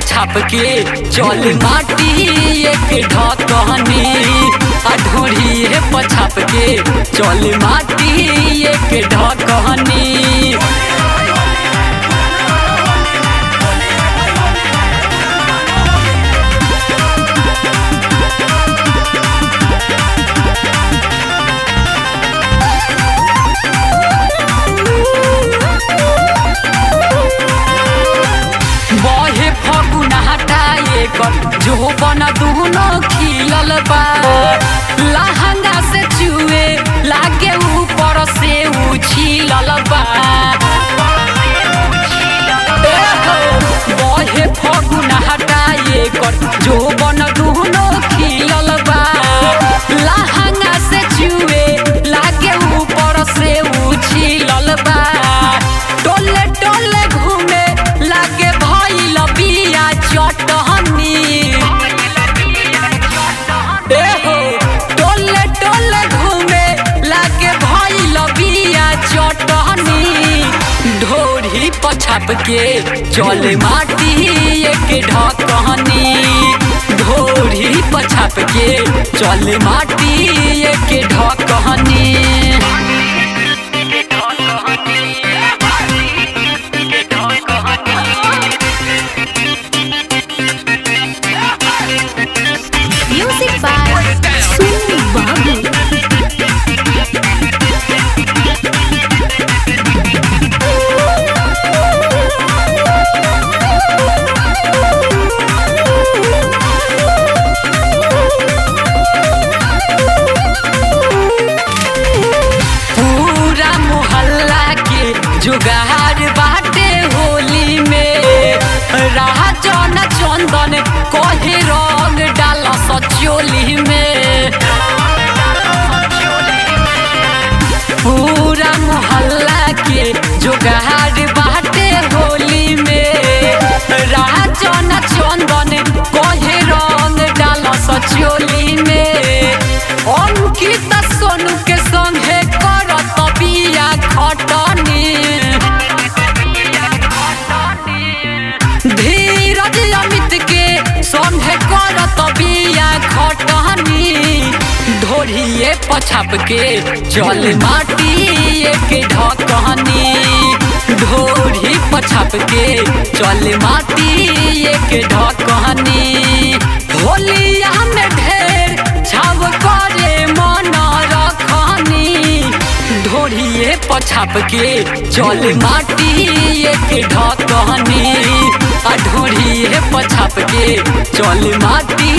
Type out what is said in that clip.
छाप के चल माटी एक ढकनी ढोरी पछाप के चल माटी एक ढकनी। जो बना दुनो खिलल बा लहंगा से चुए लागे ऊपर से उछिलल बा बहे फगुन हटाए कर जो बना दुनो खिलल बा लहंगा से चुए लागे ऊपर से उछिलल बा टोले टोले घूमे लागे भइल बिया चटहनी छाप के चल माटी एक ढकनी ढोरी पछाप के चल माटी एक ढकनी। म्यूजिक बाय सुनी बाबू। जुगार बाटे होली में राजन चंदन कहे रंग डाल सचोली में पूरा मोहल्ला के जुगार बाटे होली में राजन चंदन कहे रंग डाल सचोली में अंकित सोनू के संगे करत बिया खटनी धीरज अमित के संगे करत बिया खटनी ढोरिए पछाप के चल माटी एक ढकनी ढोरी पछाप के चल माटी एक ढकनी। होलिया में ढेर छाव करे मन रखनी ढोरिए पछाप के चल माटी एक ढकनी ढोरी पछाप के चल माटी